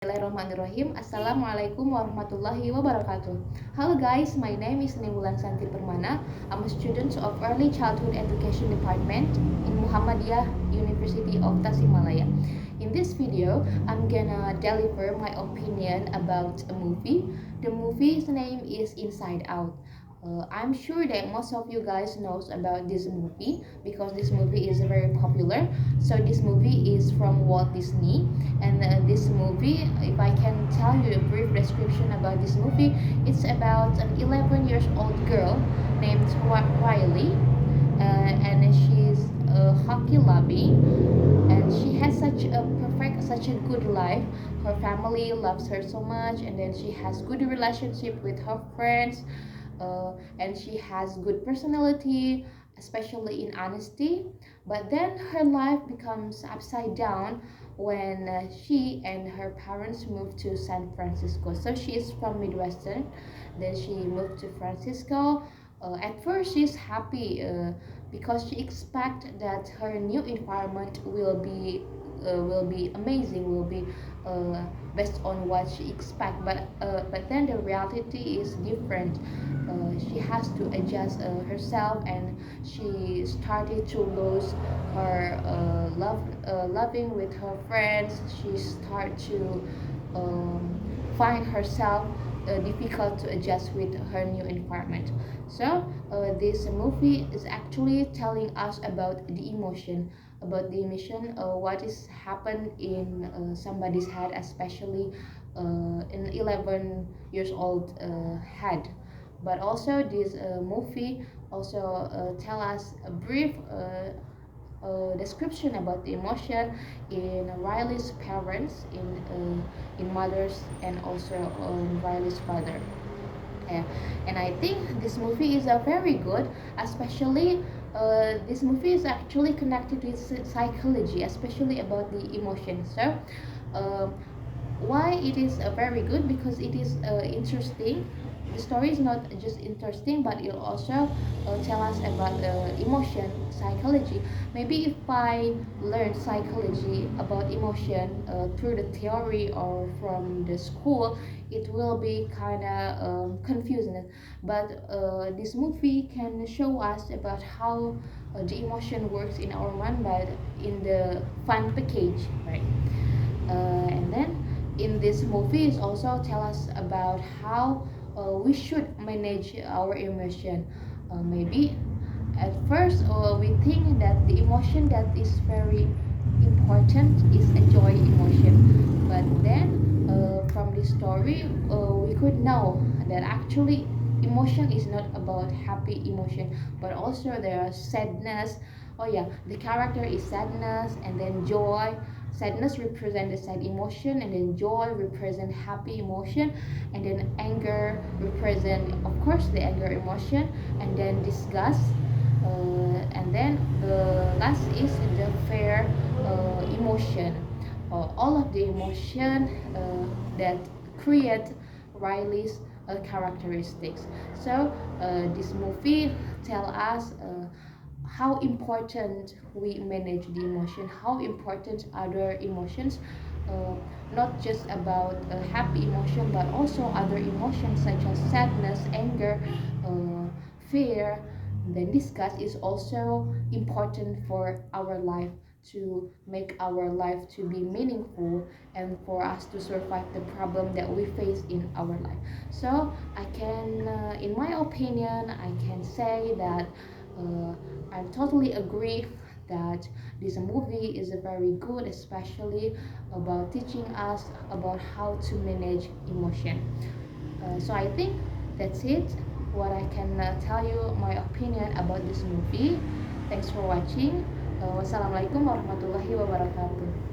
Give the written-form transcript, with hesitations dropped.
Bismillahirrahmanirrahim. Assalamualaikum warahmatullahi wabarakatuh. Hello guys, my name is Niwulan Santi Permana. I'm a student of Early Childhood Education Department in Muhammadiyah University of Tasikmalaya. In this video, I'm gonna deliver my opinion about a movie. The movie's name is Inside Out. I'm sure that most of you guys knows about this movie because this movie is very popular. So this movie is from Walt Disney, and this movie, if I can tell you a brief description about this movie, it's about an 11 years old girl named Riley, and she's a hockey lobby, and she has such a good life. Her family loves her so much, and then she has good relationship with her friends. And she has good personality, especially in honesty. But then her life becomes upside down when she and her parents moved to San Francisco. So she is from Midwestern. Then she moved to Francisco. At first, she's happy because she expects that her new environment will be amazing, will be based on what she expects. But then the reality is different. She has to adjust herself, and she started to lose her loving with her friends. She started to find herself difficult to adjust with her new environment. So this movie is actually telling us about the emotion, what is happened in somebody's head, especially in 11 years old head. But also this movie also tell us a brief description about the emotion in Riley's parents, in mother's, and also Riley's father. Yeah. And I think this movie is very good, especially this movie is actually connected with psychology, especially about the emotion. So why it is very good? Because it is interesting. The story is not just interesting, but it also tell us about emotion, psychology. Maybe if I learn psychology about emotion through the theory or from the school, it will be kind of confusing. But this movie can show us about how the emotion works in our mind, but in the fun package, right? And then in this movie is also tell us about how we should manage our emotion. Maybe at first we think that the emotion that is very important is a joy emotion, but then from this story we could know that actually emotion is not about happy emotion, but also there are sadness. Oh yeah, the character is sadness, and then joy. Sadness represent the sad emotion, and then joy represent happy emotion, and then anger represent, of course, the anger emotion, and then disgust, and then the last is the fear emotion. All of the emotion that create Riley's characteristics. So this movie tell us how important we manage the emotion, how important other emotions, not just about happy emotion, but also other emotions such as sadness, anger, fear. Then disgust is also important for our life, to make our life to be meaningful, and for us to survive the problem that we face in our life. So I can, in my opinion, I can say that I totally agree that this movie is very good, especially about teaching us about how to manage emotion. So I think that's it. What I can tell you my opinion about this movie. Thanks for watching. Wassalamualaikum warahmatullahi wabarakatuh.